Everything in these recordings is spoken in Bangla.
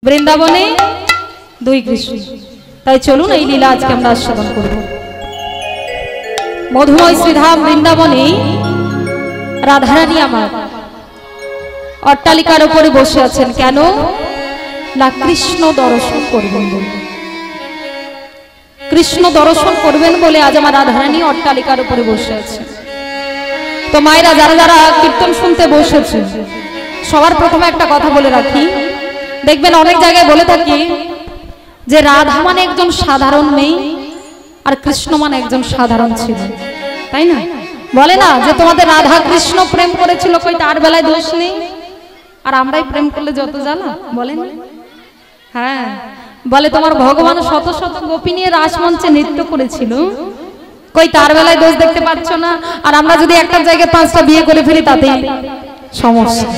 বৃন্দাবনে দুই কৃষ্ণ। তাই চলুন এই লীলা আজকে আমরা আস্বাদন করব। মধুময় শ্রীধাম বৃন্দাবনে রাধারানী আমার অট্টালিকার উপরে বসে আছেন। কেন না কৃষ্ণ দর্শন করবেন বলে, কৃষ্ণ দর্শন করবেন বলে আজ আমার রাধারানী অট্টালিকার উপরে বসে আছে। তো মায়েরা যারা যারা কীর্তন শুনতে বসেছে সবার প্রথমে একটা কথা বলে রাখি, দেখবেন অনেক জায়গায় বলে থাকি যে রাধা মানে একজন সাধারণ মেয়ে আর কৃষ্ণ মানে একজন সাধারণ ছিল, তাই না? বলে না যে তোমাদের রাধা কৃষ্ণ প্রেম করেছিল, কই তার বেলায় দোষ নেই, আর আমরাই প্রেম করলে যত জ্বালা, বলেন? হ্যাঁ, বলে তোমার ভগবান শত শত গোপী নিয়ে রাসমঞ্চে নৃত্য করেছিল, কই তার বেলায় দোষ দেখতে পাচ্ছ না, আর আমরা যদি একটা জায়গায় 5টা বিয়ে করে ফেলি তাতে সমস্যা,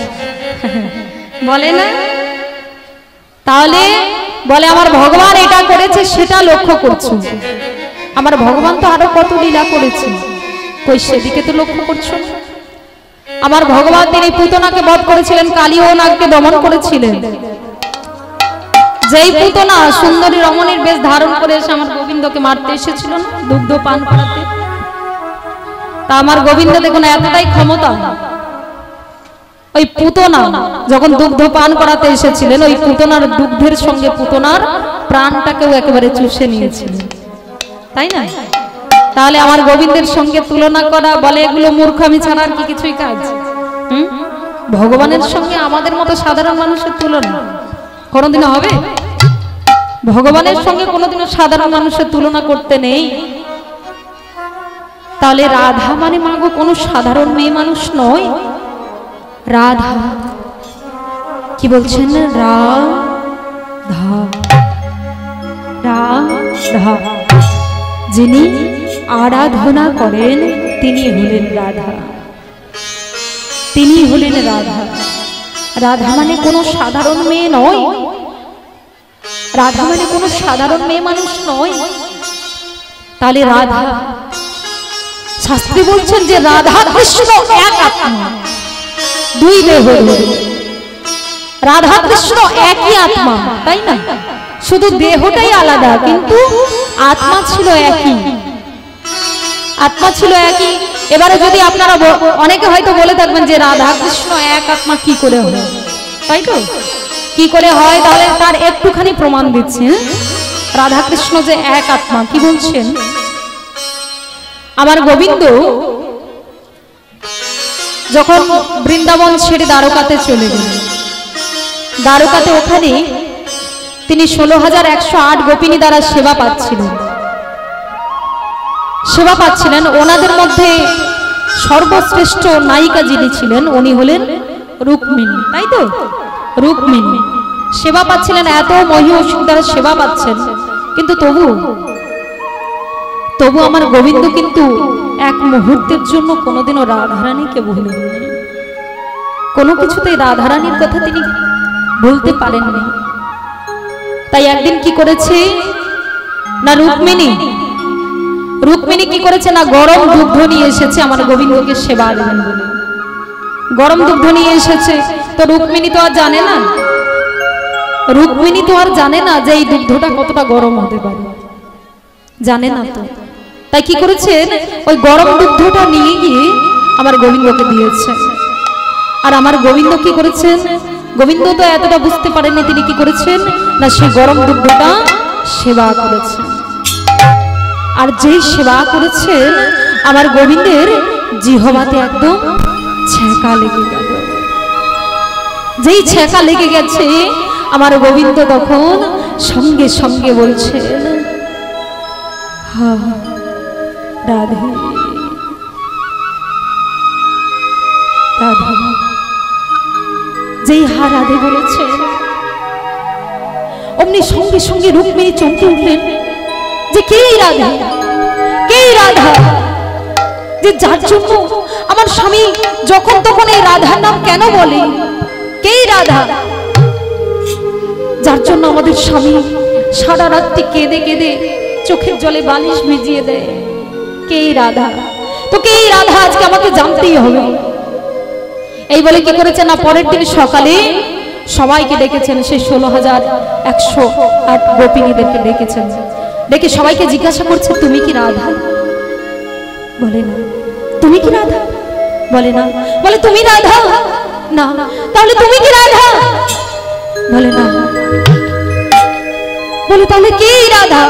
বলে না? তাহলে বলে আমার ভগবান এটা করেছে সেটা লক্ষ্য করছো, আমার ভগবান তো আরো কত লীলা করেছে, কই সেদিকে তো লক্ষ্য করছো? আমার ভগবান তিনি পুতনাকে বধ করেছিলেন, কালী ও নাগকে দমন করেছিলেন। যেই পুতনা সুন্দরী রমণীর বেশ ধারণ করে এসে আমার গোবিন্দকে মারতে এসেছিল না, দুগ্ধ পান করাতে, তা আমার গোবিন্দ দেখুন এতটাই ক্ষমতা, ওই পুতনা যখন দুগ্ধ পান করাতে এসেছিলেন ওই পুতনার দুগ্ধের সঙ্গে পুতনার প্রাণটাকেও একেবারে চুষে নিয়েছিলেন, তাই না? তাহলে আমার গোবিন্দের সঙ্গে তুলনা করা, বলে এগুলো মূর্খামি ছাড়া আর কি কিছুই কাজ? ভগবানের সঙ্গে আমাদের মতো সাধারণ মানুষের তুলনা কোনোদিনও হবে? ভগবানের সঙ্গে কোনোদিনও সাধারণ মানুষের তুলনা করতে নেই। তাহলে রাধা মানে মাগো কোনো সাধারণ মেয়ে মানুষ নয়, রাধা কি বলছেন? রাধা, রাধা যিনি আরাধনা করেন তিনি হলেন রাধা, তিনি হলেন রাধা। রাধা মানে কোনো সাধারণ মেয়ে নয়, রাধা মানে কোনো সাধারণ মেয়ে মানুষ নয়। তাহলে রাধা, শাস্ত্রী বলছেন যে রাধা কৃষ্ণ এক আত্মা, দুই দেহ, রাধা কৃষ্ণ একই আত্মা, তাই না? শুধু দেহটাই আলাদা কিন্তু আত্মা ছিল একই, আত্মা ছিল একই। এবারে যদি আপনারা অনেকে হয়তো বলে থাকবেন যে রাধা কৃষ্ণ এক আত্মা কি করে হয়, তাই তো? কি করে হয়? তাহলে তার একটুখানি প্রমাণ দিচ্ছে। রাধা কৃষ্ণ যে এক আত্মা, কি বলছেন? আমার গোবিন্দ যখন বৃন্দাবন ছেড়ে দ্বারকাতে চলে গেলেন, দ্বারকাতে ওখানে তিনি 16,108 গোপিনী দ্বারা সেবা পাচ্ছিলেন, সেবা পাচ্ছিলেন। ওনাদের মধ্যে সর্বশ্রেষ্ঠ নায়িকা যিনি ছিলেন উনি হলেন রুক্মিণী, তাই তো? রুক্মিণী সেবা পাচ্ছিলেন, এত মহিষী দ্বারা সেবা পাচ্ছেন, কিন্তু তবু আমার গোবিন্দ কিন্তু এক মুহূর্তের জন্য কোনোদিনও রাধারানীকে ভুলেননি, কোনো কিছুতেই রাধারানীর কথা তিনি ভুলতে পারেননি। তাই একদিন কি করেছে না রুক্মিণী কি করেছে না গরম দুগ্ধ নিয়ে এসেছে আমার গোবিন্দকে সেবা দেবেন বলে, গরম দুগ্ধ নিয়ে এসেছে। তো রুক্মিণী তো আর জানে না, রুক্মিণী তো আর জানে না যে এই দুগ্ধটা কতটা গরম হতে পারে, জানে না তো। তাই কি করেছেন, ওই গরম দুগ্ধটা নিয়ে গিয়ে আমার গোবিন্দকে দিয়েছে। আর আমার গোবিন্দ কি করেছেন, গোবিন্দ তো এতটা বুঝতে পারেননি, তিনি কি করেছেন না সেই গরম দুগ্ধটা সেবা করেছেন। আর যেই সেবা করেছেন আমার গোবিন্দের জিহ্বাতে একদম ছ্যাঁকা লেগে গেল। যেই ছ্যাঁকা লেগে গেছে আমার গোবিন্দ তখন সঙ্গে সঙ্গে বলছেন হা রাধে রাধে। যেই হা রাধে বলেছেন অমনি সঙ্গে সঙ্গে রুক্মিণী চমকে উঠলেন যে কেই রাধা, কেই রাধা, যে যার জন্য আমার স্বামী যখন তখন এই রাধার নাম কেন বলে, কেই রাধা, যার জন্য আমাদের স্বামী সারা রাত্রি কেঁদে কেঁদে চোখের জলে বালিশ ভিজিয়ে দেয়, কেই রাধা। তো কেই রাধা আজকে আমাকে জানতেই হবে। এই বলে কি করেছে না পরের দিন সকালে সবাইকে ডেকেছেন, সেই 16,108 গোপিনীদেরকে ডেকেছেন। ডেকে সবাইকে জিজ্ঞাসা করছে, তুমি কি রাধা? বলে না। তুমি কি রাধা? বলে না। বলে তুমি রাধা? না। তাহলে তুমি কি রাধা? বলে না। বলে তাহলে কে রাধা?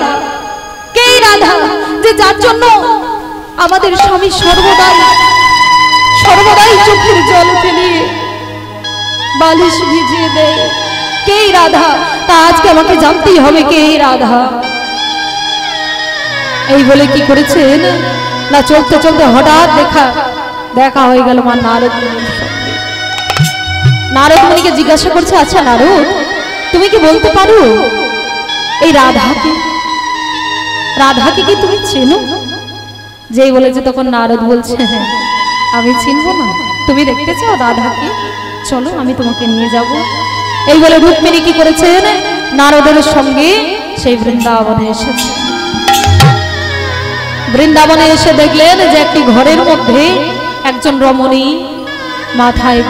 কে রাধা যে যার জন্য আমাদের স্বামী সর্বদাই চোখের জল ফেলিয়ে বালিশ ভিজিয়ে দেয়? কে রাধা? তা আজকে আমাকে জানতেই হবে কে রাধা। এই বলে কি করেছেন না, চলতে চলতে হঠাৎ দেখা হয়ে গেল মা নারদ মুনির সঙ্গে। নারদ মুনিকে জিজ্ঞাসা করছে, আচ্ছা নারদ, তুমি কি বলতে পারো এই রাধাকে কি তুমি চেনো? যেই বলেছে তখন নারদ বলছে, হ্যাঁ আমি চিনবো না? তুমি দেখতে চাও রাধাকে? চলো আমি তোমাকে নিয়ে যাব। এই বলে রুক্মিণী কি করেছেন, নারদের সঙ্গে সেই বৃন্দাবনে এসেছে। বৃন্দাবনে এসে দেখলেন যে একটি ঘরের মধ্যে একজন রমণী মাথায়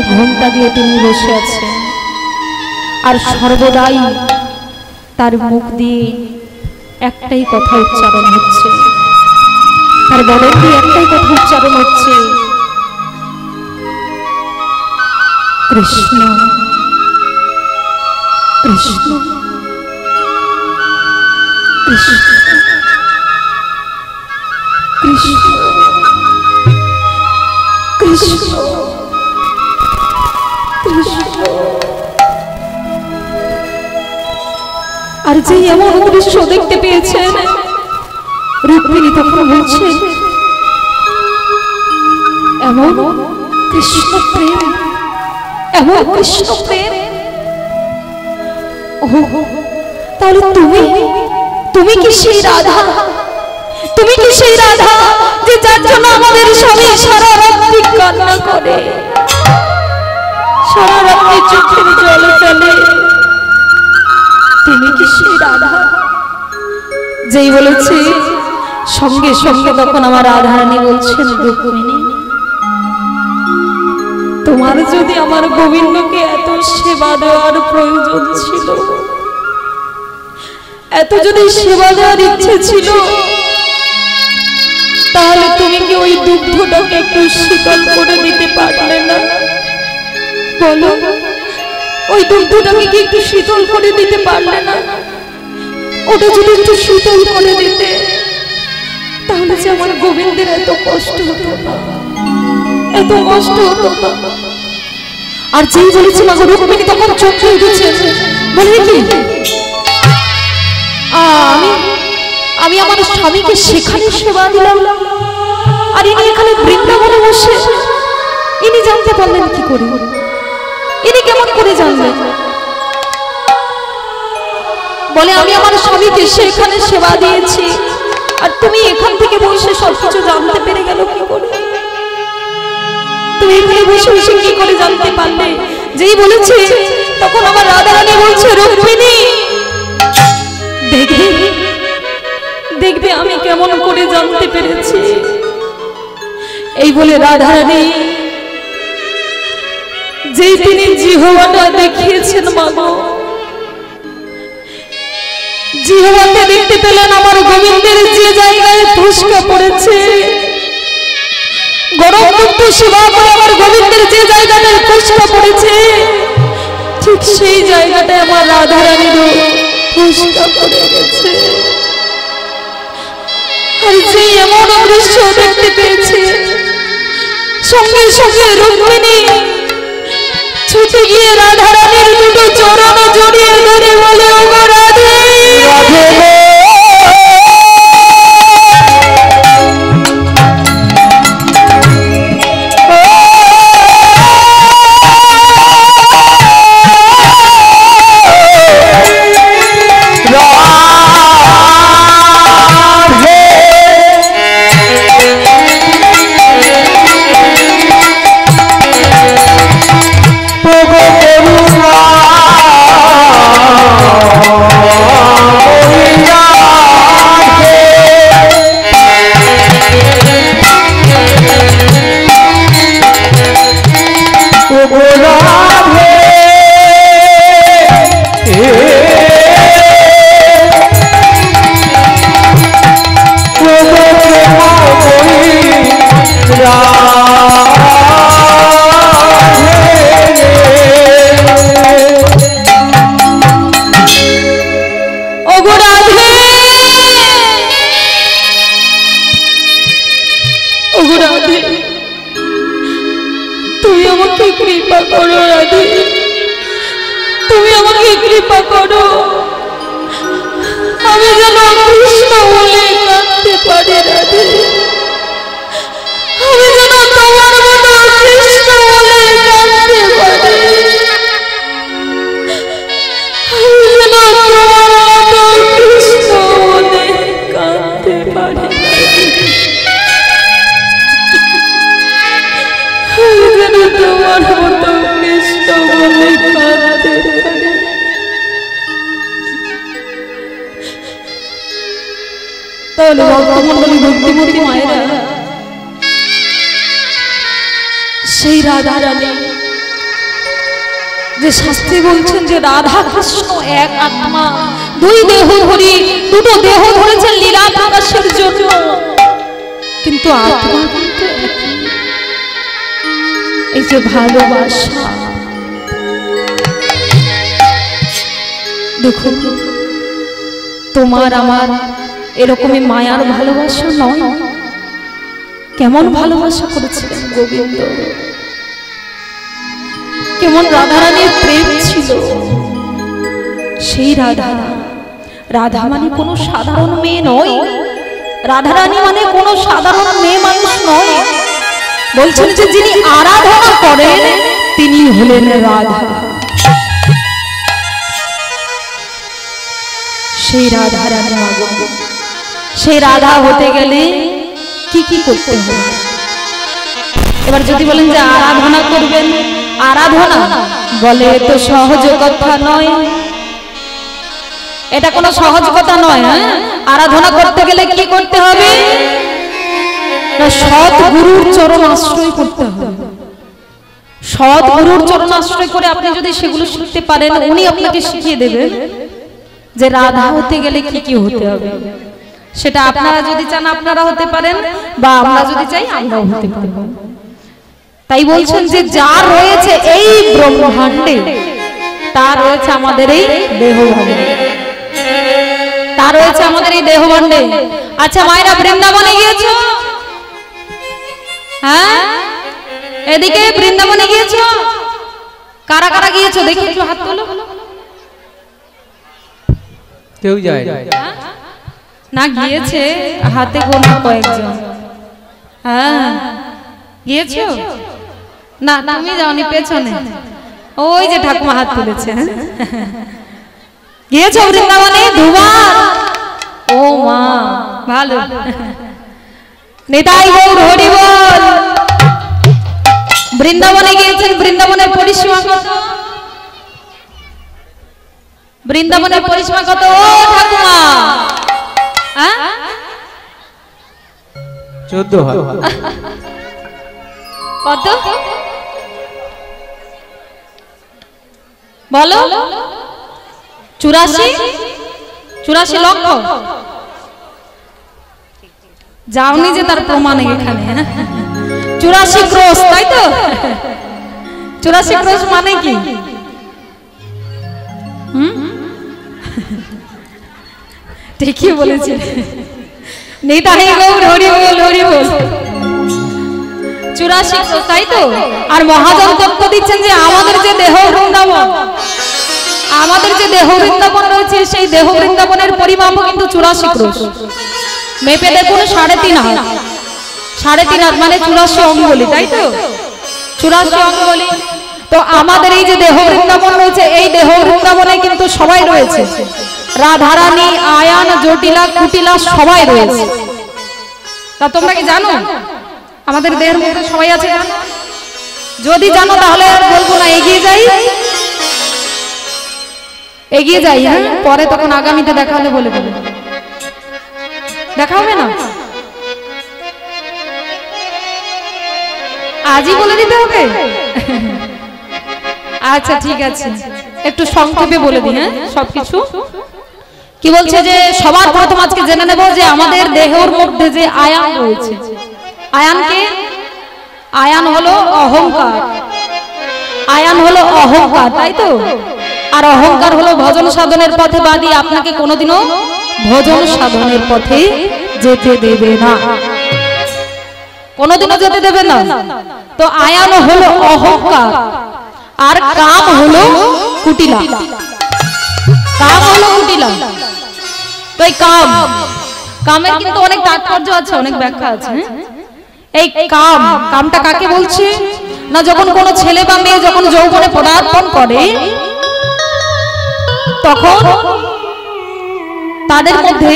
ঘোমটা দিয়ে তিনি বসে আছেন। আর সর্বদাই তার মুখ দিয়ে একটাই কথা উচ্চারণ হচ্ছে, তার বলের দিয়ে একটাই কথা উচ্চারণ হচ্ছে, কৃষ্ণ কৃষ্ণ কৃষ্ণ কৃষ্ণ কৃষ্ণ কৃষ্ণ। আর যে এমন দৃশ্য দেখতে পেয়েছেন, রুক্মিণী তখন বলছে, এমন কৃষ্ণ প্রেম, এমন কৃষ্ণ প্রেম। তাহলে তুমি কি সেই রাধা? তুমি কি সেই রাধা যে যার জন্য আমাদের স্বামী সারা রাত্রি কান্না করে, সারা রাত্রি চোখের জল ফেলে? তুমি কি সেই রাধা? যেই বলেছে সঙ্গে সঙ্গে তখন আমার রাধারানী বলছেন, রুক্মিণী, তোমার যদি আমার গোবিন্দকে এত সেবা দেওয়ার প্রয়োজন ছিল, এত যদি সেবা দেওয়ার ইচ্ছে ছিল, তাহলে তুমি কি ওই দুগ্ধটাকে একটু শীতল করে দিতে পারলে না? বলো, ওই দুগ্ধটাকে কি একটু শীতল করে দিতে পারলে না? ওটা যদি একটু শীতল করে দিতে, তাহলে যে আমার গোবিন্দের এত কষ্ট হতো না, এত কষ্ট হতো না। আর যেই বলেছিল রুক্মিণী তখন চোখে উঠেছে, বলে কি আমি আমার স্বামীকে সেখানে সেবা দিলাম, আর ইনি এখানে বৃন্দাবনে বসে, ইনি জানতে পারলেন কি করে? ইনি কেমন করে জানলেন? বলে আমি আমার স্বামীকে সেখানে সেবা দিয়েছি, আর তুমি এখান থেকে বসে সবকিছু জানতে পেরে গেল কি করে? তুমি এখানে বসে বসে কি করে জানতে পারলে? যেই বলেছে তখন আমার রাধারানী বলছে, রুক্মিণী দেখবে আমি কেমন করে জানতে পেরেছি। এই বলে রাধারানী যেই তিনি জিহ্বাটা দেখিয়েছেন, মাগো জিহ্বাতে দেখতে পেলেন আমার গোবিন্দের যে জায়গায় ফুসকা পড়েছে, গরম মুক্ত সেবা করে আমার গোবিন্দের যে জায়গাটায় ফুসকা পড়েছে, ঠিক সেই জায়গাটায় আমার রাধারানীরও ফুসকা পড়ে গেছে। আর যে এমন দৃশ্য দেখতে পেয়েছে, সঙ্গে সঙ্গে রুক্মিণী ছুটে গিয়ে রাধারানীর দুটো চরণ জড়িয়ে ধরে বলে, ওগো রাধে, ওগো রাধে ওগো প্রেমময়ী ওগো রাধে, ওগো রাধে, তুমি আমাকে কৃপা করো রাধে, তুমি আমাকে কৃপা করো, আমি যেন কৃষ্ণ বলে কাঁদতে পারি রাধে, আমি যেন তোমার মতো কৃষ্ণ বলে কাঁদতে পারি, আমি যেন তোমার মতো কৃষ্ণ বলে কাঁদতে পারি, আমি যেন তোমার মতো কৃষ্ণ বলে কাঁদতে পারি। তাহলে ভক্তমণ্ডলী ভক্তিমতী মায়েরা, সেই রাধা রানী যে শাস্ত্রী বলছেন যে রাধা কৃষ্ণ এক আত্মা, দুই দেহ ধরি, দুটো দেহ ধরেছেন লীলা প্রকাশের জন্য, কিন্তু আত্মা কিন্তু একই। এই যে ভালোবাসা, দেখো তোমার আমার এরকমই মায়ার ভালোবাসা নয়, কেমন ভালোবাসা করেছিলেন গোবিন্দ, কেমন রাধারানীর প্রেম ছিল। সেই রাধা, রাধা মানে কোনো সাধারণ মেয়ে নয়, রাধারানী মানে কোনো সাধারণ মেয়ে মানুষ নয়, বলছেন যে যিনি আরাধনা করেন তিনি হলেন রাধা। সেই রাধা রানী, সেই রাধা হতে গেলে কি কি করতে হবে? এবার যদি বলেন যে আরাধনা করবেন, আরাধনা বলে তো সহজ কথা নয়, এটা কোনো সহজ কথা নয়। আরাধনা করতে গেলে কি করতে হবে? সৎ গুরুর চরণ আশ্রয় করতে হবে। সৎ গুরুর চরণ আশ্রয় করে আপনি যদি সেগুলো শিখতে পারেন, উনি আপনাকে শিখিয়ে দেবেন যে রাধা হতে গেলে কি কি হতে হবে। সেটা আপনারা যদি চান আপনারা হতে পারেন, বা আমরা যদি চাই আমরাও হতে পারবো। তাই বলছেন যে যা রয়েছে এই ব্রহ্মাণ্ডে, তা রয়েছে আমাদের এই দেহভাণ্ডে, তা রয়েছে আমাদের এই দেহভাণ্ডে। আচ্ছা মায়েরা, বৃন্দাবনে গিয়েছো? হ্যাঁ, এদিকে বৃন্দাবনে গিয়েছো? কারা কারা গিয়েছো দেখি একটু হাত তোলো। কেউ যায় না? গিয়েছে হাতে গোনা কয়েকজন। হ্যাঁ গিয়েছো? না তুমি যাওনি, পেছনে ওই যে ঠাকুমা হাত তুলেছে। গিয়েছো বৃন্দাবনে দুবার? ও মা, ভালো। নিতাই গৌর হরি বল। বৃন্দাবনে গিয়েছেন, বৃন্দাবনের পরিসীমা কত? বৃন্দাবনের পরিসীমা কত ও ঠাকুমা? 14 কত বলো? 84 লক্ষ। যাওনি যে তার প্রমাণ এখানে। 84 ক্রোশ, তাই তো? 84 ক্রোশ মানে কি? ঠিকই বলেছে। নিতাই গৌর হরি বল, হরি বল। 84 ক্রোশ, তাই তো? আর মহাজন তত্ত্ব দিচ্ছেন যে আমাদের যে দেহ বৃন্দাবন, আমাদের যে দেহ বৃন্দাবন রয়েছে, সেই দেহ বৃন্দাবনের পরিমাপও কিন্তু 84 ক্রোশ। মেপে দেখুন 3.5 হাত, 3.5 হাত মানে 84 অঙ্গুলি, তাই তো? 84 অঙ্গুলি। তো আমাদের এই যে দেহ বৃন্দাবন রয়েছে, এই দেহ বৃন্দাবনে কিন্তু সবাই রয়েছে, রাধারানী, আয়ান, জটিলা, কুটিলা সবাই রয়েছে। তা তোমরা কি জানো আমাদের দেহের মধ্যে সবাই আছে? যদি জানো তাহলে বলবো না, এগিয়ে যাই, এগিয়ে যাই। হ্যাঁ, পরে তখন আগামীতে দেখা হলে বলে দেবে। দেখা হবে না, আজই বলে দিতে হবে। আচ্ছা ঠিক আছে, একটু সংক্ষেপে বলে দিই। হ্যাঁ, সবকিছু কি বলছে যে সবার প্রথম আজকে জেনে নেব যে আমাদের দেহের মধ্যে যে আয়ান রয়েছে, আয়ানকে, আয়ান হলো অহংকার, আয়ান হলো অহংকার, তাই তো? আর অহংকার হলো ভজন সাধনের পথে বাদী, আপনাকে কোনোদিনও ভজন সাধনের পথে যেতে দেবে না, কোনোদিনও যেতে দেবে না। তো আয়ান হলো অহংকার আর কাম হলো কুটিলা, কাম হলো কুটিলা। তো এই কাম, কামের কিন্তু অনেক তাৎপর্য আছে, অনেক ব্যাখ্যা আছে। এই কাম, কামটা কাকে বলছে না, যখন কোনো ছেলে বা মেয়ে যখন যৌবনে পদার্পণ করে তখন তাদের মধ্যে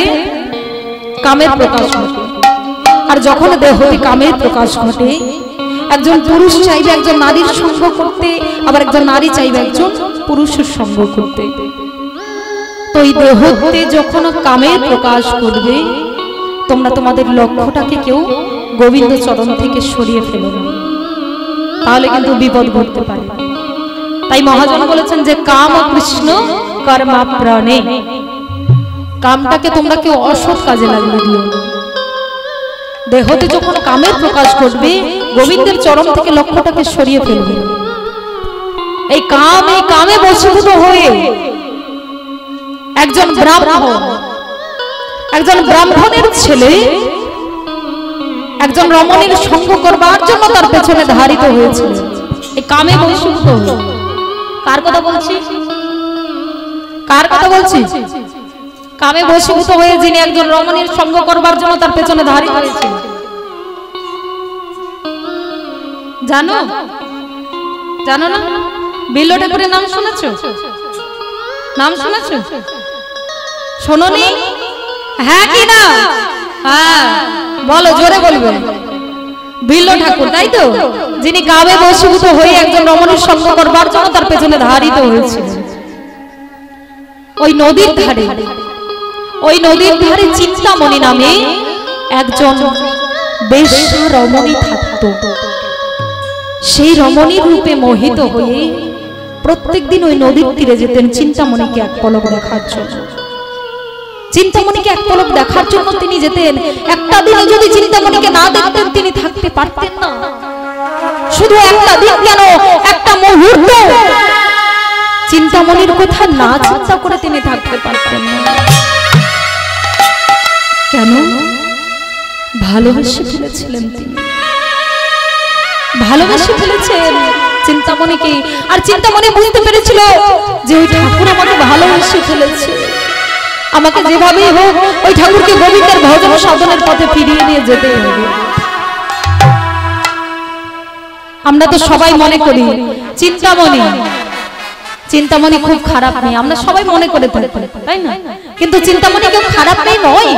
কামের প্রকাশ ঘটে। আর যখন দেহতে কামের প্রকাশ ঘটে, একজন পুরুষ চাইবে একজন নারীর সঙ্গ করতে, আবার একজন নারী চাইবে একজন পুরুষের সঙ্গ করতে। তো এই দেহতে যখন কামের প্রকাশ করবে, তোমরা তোমাদের লক্ষ্যটাকে কেউ গোবিন্দ চরণ থেকে সরিয়ে ফেলো না, তাহলে কিন্তু বিপদ ঘটতে পারে। তাই মহাজন বলেছেন যে কাম কৃষ্ণ কর্মা প্রাণে, কামটাকে তোমরা কেউ অসৎ কাজে লাগিয়ে দিও। দেহতে যখন কামের প্রকাশ ঘটবে, গোবিন্দের চরণ থেকে লক্ষ্যটাকে সরিয়ে ফেলবে। এই কাম, এই কামে বশীভূত হয়ে একজন ব্রাহ্মণ, একজন ব্রাহ্মণের ছেলে একজন রমণীর সঙ্গ করবার জন্য তার পেছনে ধারিত হয়েছিল। এই কামে বশীভূত হয়ে, কার কথা বলছি, কার কথা বলছি? কামে বশীভূত হয়ে যিনি একজন রমণীর সঙ্গ করবার জন্য তার পেছনে ধারিত হয়েছিল। জানো, জানো না? বিল্লো ঠাকুরের নাম শুনেছো? নাম শুনেছো? শোনোনি? হ্যাঁ কি না? হ্যাঁ বলো, জোরে বলবে। বিল্লো ঠাকুর, তাই তো? যিনি কামে বশীভূত হয়ে একজন রমণীর সঙ্গ করবার জন্য তার পেছনে ধারিত হয়েছিল। ওই নদীর ধারে, ওই নদীর ধারে চিন্তামণি নামে একজন বেশ্যা রমণী থাকতো। সেই রমণীর রূপে মোহিত হয়ে প্রত্যেকদিন ওই নদীর তীরে যেতেন চিন্তামণিকে এক পলক দেখার জন্য। চিন্তামণিকে এক পলক দেখার জন্য তিনি যেতেন। একটা দিনও যদি চিন্তামণিকে না দেখতেন তিনি থাকতে পারতেন না। শুধু একটা দিন কেন, একটা মুহূর্ত চিন্তামণির কথা না চিন্তা করে তিনি থাকতে পারতেন না। কেন? ভালোবেসে ফেলেছিলেন তিনি, ভালোবেসে ফেলেছেন চিন্তামণিকে। আর চিন্তামণি বুঝতে পেরেছিল যে ওই ঠাকুর আমাকে ভালোবেসে ফেলেছে, আমাকে যেভাবেই হোক ওই ঠাকুরকে গোবিন্দের ভজন সাধনের পথে ফিরিয়ে নিয়ে যেতে হবে। আমরা তো সবাই মনে করি চিন্তামণি, চিন্তামণি খুব খারাপ নেই, আমরা সবাই মনে করে থাকি, তাই না? কিন্তু চিন্তামণি কেউ খারাপ নেই নয়,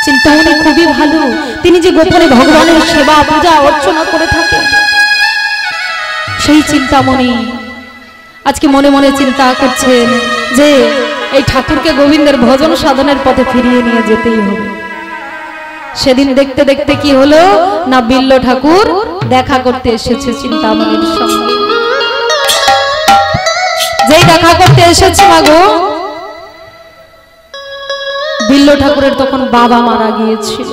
চিন্তামণি খুবই ভালো। তিনি যে গোপনে ভগবানের সেবা পূজা অর্চনা করে থাকেন, সেই চিন্তামণি আজকে মনে মনে চিন্তা করছেন যে এই ঠাকুরকে গোবিন্দের ভজন সাধনের পথে ফিরিয়ে নিয়ে যেতেই হবে। সেদিন দেখতে দেখতে কি হলো না, বিল্লো ঠাকুর দেখা করতে এসেছে চিন্তামণির সঙ্গে। যেই দেখা করতে এসেছে মাগো, বিল্লো ঠাকুরের তখন বাবা মারা গিয়েছিল।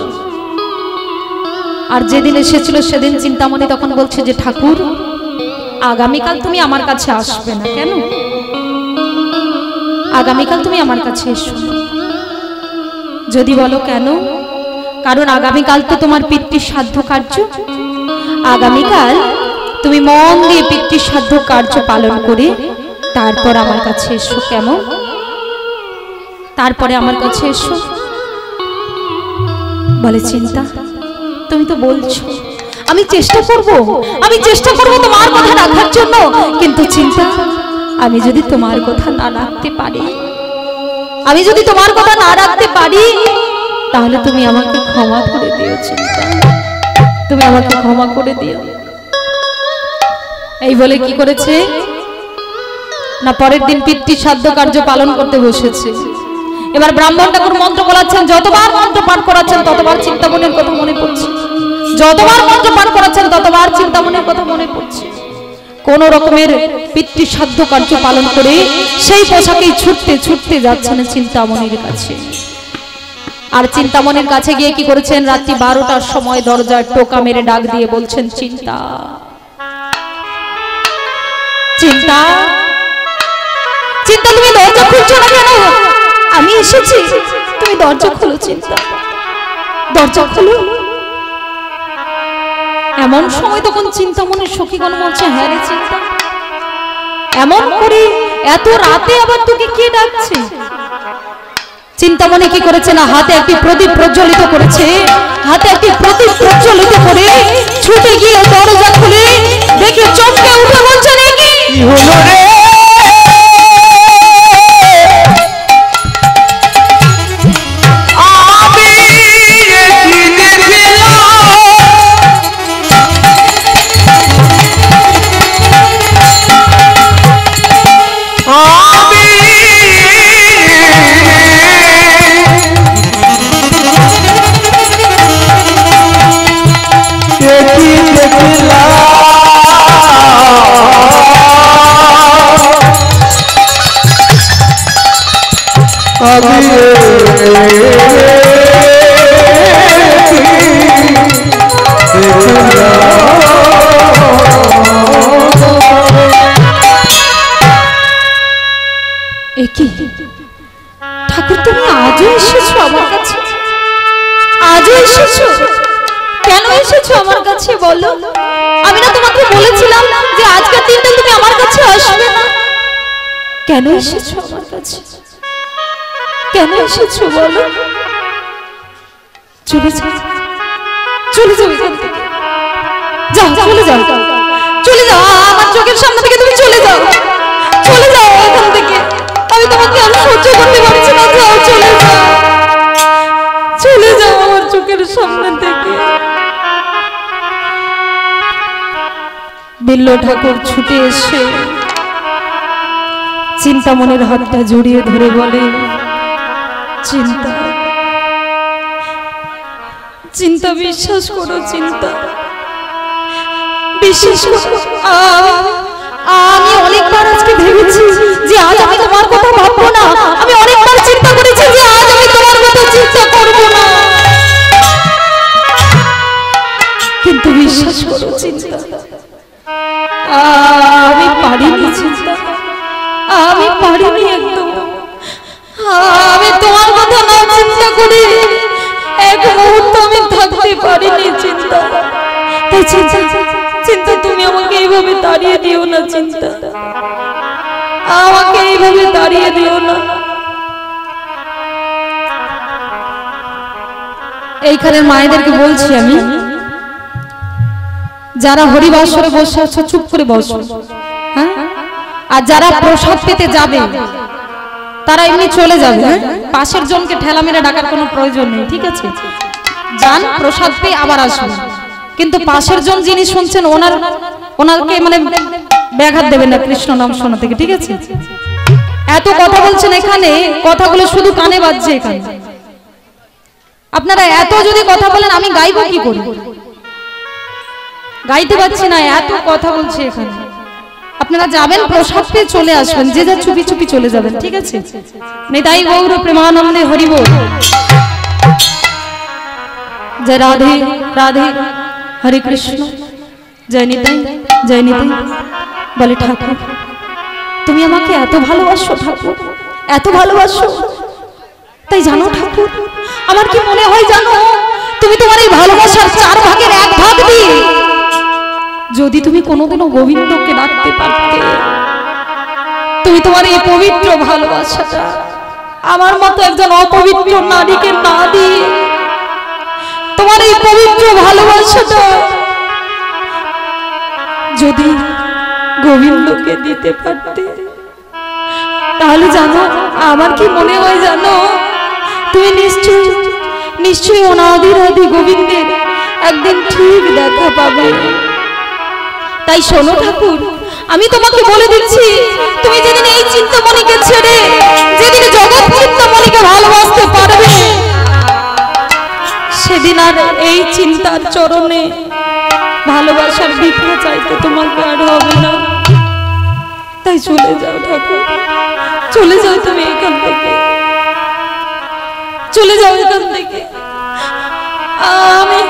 আর যেদিন এসেছিল সেদিন চিন্তামণি তখন বলছে যে ঠাকুর আগামীকাল তুমি আমার কাছে আসবে না কেন? আগামীকাল তুমি আমার কাছে এসো। যদি বলো কেন? কারণ আগামীকাল তো তোমার পিতৃ শ্রাদ্ধ কার্য, আগামীকাল তুমি মন দিয়ে পিতৃ শ্রাদ্ধ কার্য পালন করে তারপর আমার কাছে এসো। কেমন? তারপরে আমার কাছে এসো। বলে চিন্তা তুমি তো বলছো, আমি চেষ্টা করব, আমি চেষ্টা করব তোমার কথা রাখার জন্য, কিন্তু চিন্তা আমি যদি তোমার কথা না রাখতে পারি, আমি যদি তোমার কথা না রাখতে পারি, তাহলে তুমি আমাকে ক্ষমা করে দিও চিন্তা, তুমি আমাকে ক্ষমা করে দিও। এই বলে কি করেছে না, পরের দিন পিতৃ শ্রাদ্ধ কার্য পালন করতে বসেছে। এবার ব্রাহ্মণ ঠাকুর মন্ত্র বলাচ্ছেন, যতবার মন্ত্র পাঠ করাচ্ছেন ততবার চিন্তামণির কথা মনে পড়ছে, যতবার মন্ত্র পাঠ করাচ্ছেন ততবার চিন্তামণির কথা মনে পড়ছে। কোন রকমের পিতৃসাধ্য কার্য পালন করে সেই পোশাকেই ছুটতে ছুটতে যাচ্ছেন চিন্তামণির কাছে। আর চিন্তামণির কাছে গিয়ে কি করেছেন, রাত্রি 12টার সময় দরজায় টোকা মেরে ডাক দিয়ে বলছেন, চিন্তা চিন্তা চিন্তা, তুমি দরজা খুলছো না কেন? আমি এসেছি, তুমি দরজা খোলো চিন্তা, দরজা খোলো। এমন সময় তখন চিন্তামণির সখীগণ বলছে, হ্যাঁ রে চিন্তা, এমন করে এত রাতে আবার তোকে কে ডাকছে? চিন্তামণি কি করেছে না, হাতে একটি প্রদীপ প্রজ্বলিত করেছে, হাতে একটি প্রদীপ প্রজ্বলিত করে ছুটে গিয়ে দরজা খুলে দেখে চমকে উঠে বলছে, নাকি কি হলো রে? ঠাকুর, তুমি আজও এসেছো আমার কাছে? আজও এসেছো? কেন এসেছো আমার কাছে বলো? আমি না তোমাকে বলেছিলাম যে আজকের দিনটা তুমি আমার কাছে আসবে না? কেন এসেছো আমার কাছে? কেন এসেছো বলো? চলে যাও, চলে যাও এখান থেকে, যাও, চলে যাও, চলে যাও, আমার চোখের সামনে থেকে তুমি চলে যাও, চলে যাও এখান থেকে, আমি তোমাকে আর সহ্য করতে পারছি না, যাও, চলে যাও, চলে যাও আমার চোখের সামনে থেকে। বিল্ল ঠাকুর ছুটে এসে চিন্তামণির হাতটা জড়িয়ে ধরে বলে, চিন্তা, চিন্তা, বিশ্বাস করো চিন্তা, বিশ্বাস করো। আমি অনেকবার আজকে ভেবেছি যে আজ আমি তোমার কথা ভাববো না, আমি অনেকবার চিন্তা করেছি যে আজ আমি তোমার কথা চিন্তা করবো না, কিন্তু বিশ্বাস করো চিন্তা, আমি পারিনি চিন্তা, আমি পারিনি একদম, আমি তোমার কথা না চিন্তা করে এক মুহূর্ত আমি থাকতে পারিনি চিন্তা। তাই চিন্তা, চিন্তা, তুমি আমাকে এইভাবে তাড়িয়ে দিও না চিন্তা, আমাকে এইভাবে তাড়িয়ে দিও না। এইখানে মায়েদেরকে বলছি আমি, যারা হরিবাসরে বসে আছো চুপ করে বসো, হ্যাঁ, আর যারা প্রসাদ পেতে যাবে তারা এমনি চলে যাবে, হ্যাঁ, পাশের জনকে ঠেলা মেরে ডাকার কোনো প্রয়োজন নেই, ঠিক আছে? যান, প্রসাদ পেয়ে আবার আসুন, কিন্তু পাশের জন যিনি শুনছেন ওনাকে মানে ব্যাঘাত দেবেন না কৃষ্ণ নাম শোনা থেকে, ঠিক আছে? এত কথা বলছেন এখানে, কথাগুলো শুধু কানে বাজছে এখানে, আপনারা এত যদি কথা বলেন আমি গাইবো কি করে? গাইতে পারছি না, এত কথা বলছে এখানে। আপনারা যাবেন, প্রসাদ পেয়ে চলে আসবেন, যে যা চুপি চুপি চলে যাবেন, ঠিক আছে? নিতাই গৌর প্রেমানন্দে হরি বল। জয় রাধে রাধে, হরে কৃষ্ণ, জয় নিতাই, জয় নিতাই। বলে, ঠাকুর তুমি আমাকে এত ভালোবাসো ঠাকুর, এত ভালোবাসো, তাই জানো ঠাকুর আমার কি মনে হয় জানো, তুমি তোমার এই ভালোবাসার 4 ভাগের 1 ভাগ দিয়ে যদি তুমি কোনোদিনও গোবিন্দকে ডাকতে পারতে, তুমি তোমার এই পবিত্র ভালোবাসাটা আমার মতো একজন অপবিত্র নারীকে না দিয়ে তোমার এই পবিত্র ভালোবাসাটা যদি গোবিন্দকে দিতে পারতে, তাহলে জানো আমার কি মনে হয় জানো, তুমি নিশ্চয়ই নিশ্চয়ই অনাদি রাধি গোবিন্দের একদিন ঠিক দেখা পাবে। তাই শোনো ঠাকুর, আমি তোমাকে বলে দিচ্ছি, তুমি যেদিন এই চিন্তামণিকে ছেড়ে যেদিন জগৎ চিন্তামণিকে ভালোবাসতে পারবে, সেদিন আর এই চিন্তার চরণে ভালোবাসার ভিক্ষা চাইতে তোমাকে আর হবে না। তাই চলে যাও ঠাকুর, চলে যাও তুমি এখান থেকে, চলে যাও এখান থেকে। আমি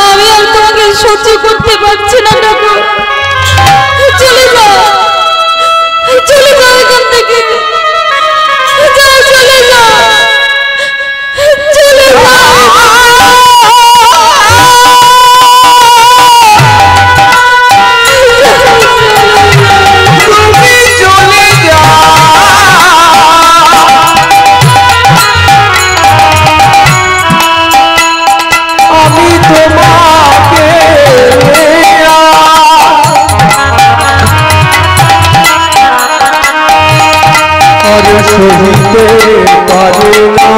আমি আর তোমাকে সহ্য করতে পারছি না ঠাকুর, চলে যাও, চলে যাও এখান থেকে, যাও চলে যাও, চলে যাও। সহিতে পারে না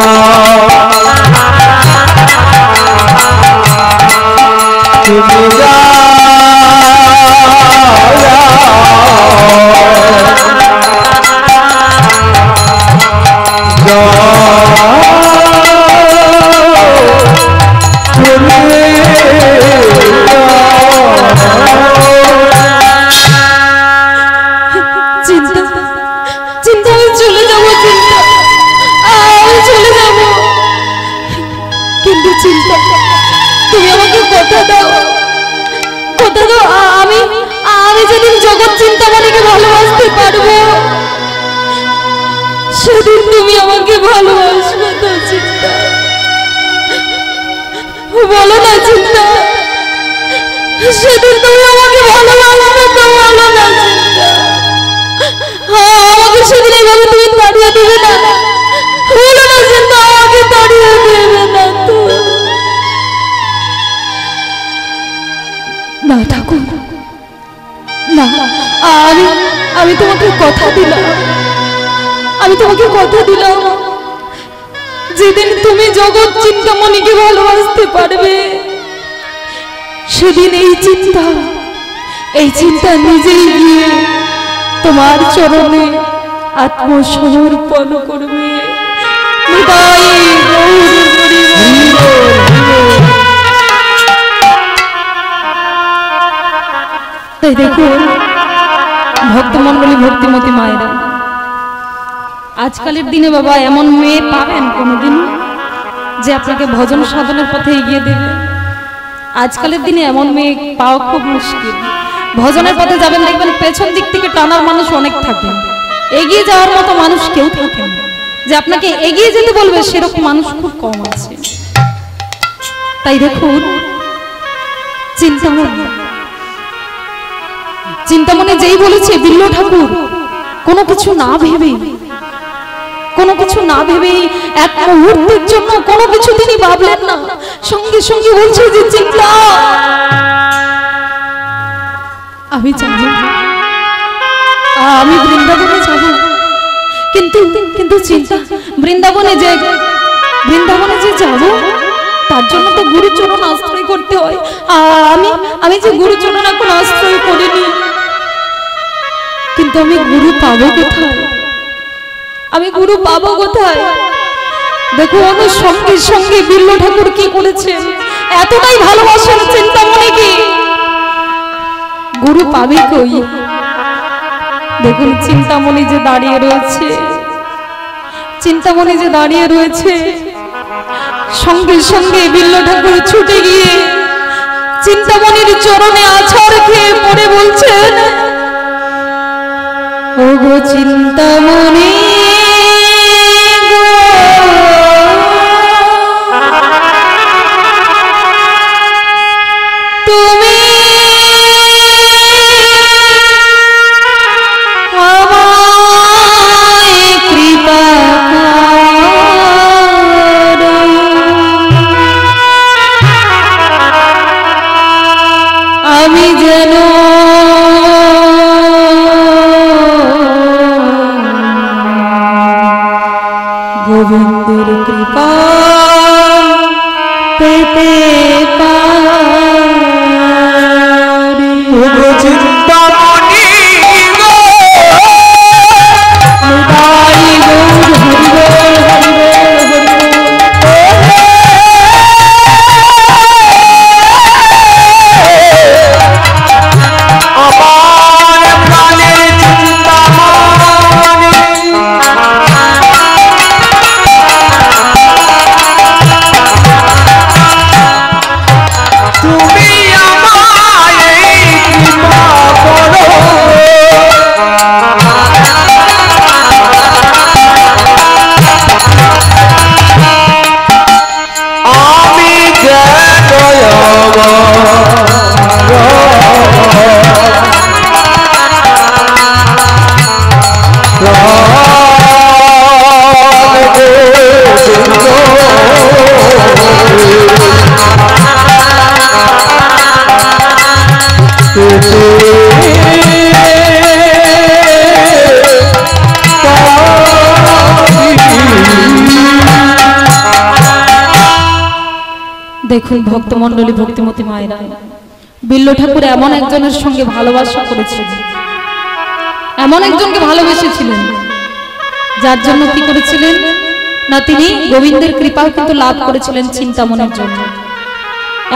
তুমি তুমি আমাকে কথা দাও, কথা দাও, আমি যেদিন জগৎ চিন্তামণিকে ভালোবাসতে পারবো সেদিন তুমি আমাকে ভালোবাসবে তো চিন্তা? বলো না চিন্তা, সেদিন তুমি আমাকে ভালোবাসবে তো? বলো না চিন্তা, আমাকে সেদিন এইভাবে তুমি তাড়িয়ে দেবে না? বলো না চিন্তা, আমাকে তাড়িয়ে দেবে না তো? না ঠাকুর না, আমি তোমাকে কথা দিলাম, আমি তোমাকে কথা দিলাম, যেদিন তুমি জগৎ চিন্তামণিকে ভালোবাসতে পারবে সেদিন এই চিন্তা নিজেই গিয়ে তোমার চরণে আত্মসমর্পণ করবে। তাই দেখুন ভক্তমণ্ডলী, ভক্তিমতী মায়েরা, আজকালের দিনে বাবা এমন মেয়ে পাবেন কোনোদিন যে আপনাকে ভজন সাধনের পথে এগিয়ে দেবে? আজকালের দিনে এমন মেয়ে পাওয়া খুব মুশকিল। ভজনের পথে যাবেন, দেখবেন পেছন দিক থেকে টানার মানুষ অনেক থাকে, এগিয়ে যাওয়ার মতো মানুষ কেউ থাকেন না, যে আপনাকে এগিয়ে যেতে বলবে সেরকম মানুষ খুব কম আছে। তাই দেখুন চিন্তামণি যেই বলেছে বিল্ল ঠাকুর কোনো কিছু না ভেবে এক মুহূর্তের জন্য কোনো কিছু তিনি ভাবলেন না, সঙ্গে সঙ্গে বলছে যে চিন্তা আমি যাব, আমি বৃন্দাবনে যাব। কিন্তু চিন্তা বৃন্দাবনে যে যাব তার জন্য তো গুরুচরণ আশ্রয় করতে হয়। আমি যে গুরুচরণ এখন আশ্রয় করিনি, কিন্তু আমি গুরু পাবো কোথায়? আমি গুরু পাবো কোথায়? দেখো সঙ্গে সঙ্গে বিল্ল ঠাকুর কি করেছেন, এতটাই ভালোবাসেন চিন্তামণিকে, গুরু পাবে কই? দেখুন চিন্তামণি যে দাঁড়িয়ে রয়েছে, সঙ্গে সঙ্গে বিল্ল ঠাকুর ছুটে গিয়ে চিন্তামণির চরণে আছাড় খেয়ে পড়ে বলছেন, ও গো চিন্তামণি, তুমি আমায় কৃপা করো, আমি যেন দেখুন ভক্তমণ্ডলী, ভক্তিমতী মায়েরা, বিল্ল ঠাকুর এমন একজনের সঙ্গে ভালোবাসা করেছিলেন, এমন একজনকে ভালোবেসেছিলেন, যার জন্য কি করেছিলেন না তিনি গোবিন্দের কৃপা কিন্তু লাভ করেছিলেন চিন্তামণির জন্য।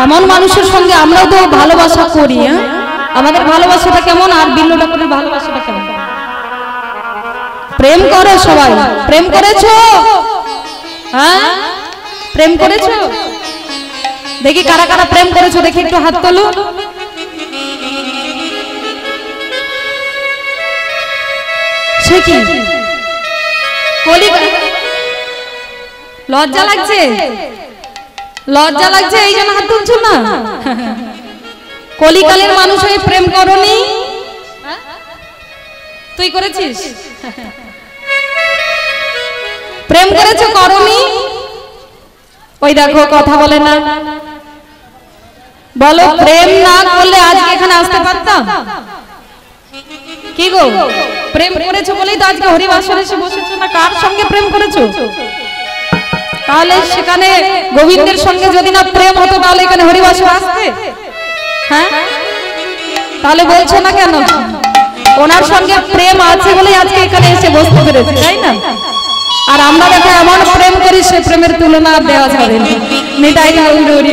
এমন মানুষের সঙ্গে আমরাও তো ভালোবাসা করি। আমাদের ভালোবাসাটা কেমন আর বিল্ল ঠাকুরের ভালোবাসাটা কেমন? প্রেম করো সবাই, প্রেম করেছো? হ্যাঁ, প্রেম করেছো? দেখি কারা কারা প্রেম করেছো, দেখি একটু হাত তোলো। সে কি লজ্জা লাগছে? লজ্জা লাগছে এই জন্য হাত তুলছো না? কলিকালের মানুষ হয়ে প্রেম করনি? তুই করেছিস? প্রেম করেছো? করনি? ওই দেখো কথা বলে না। বলো, প্রেম না করলে আজকে এখানে আসতে পারতাম? কি গো, প্রেম করেছো বলেই তো আজকে হরিবাসরে এসে বসেছো না? কার সঙ্গে প্রেম করেছো? তাহলে সেখানে গোবিন্দের সঙ্গে যদি না প্রেম হতো তাহলে এখানে হরিবাসরে আসতে? হ্যাঁ, তাহলে বলছো না কেন? ওনার সঙ্গে প্রেম আছে বলেই আজকে এখানে এসে বসতে পেরেছি, তাই না? আর আমরা দেখো এমন প্রেম করি, সে প্রেমের তুলনা দেওয়া যাবে না। নিতাই গৌর।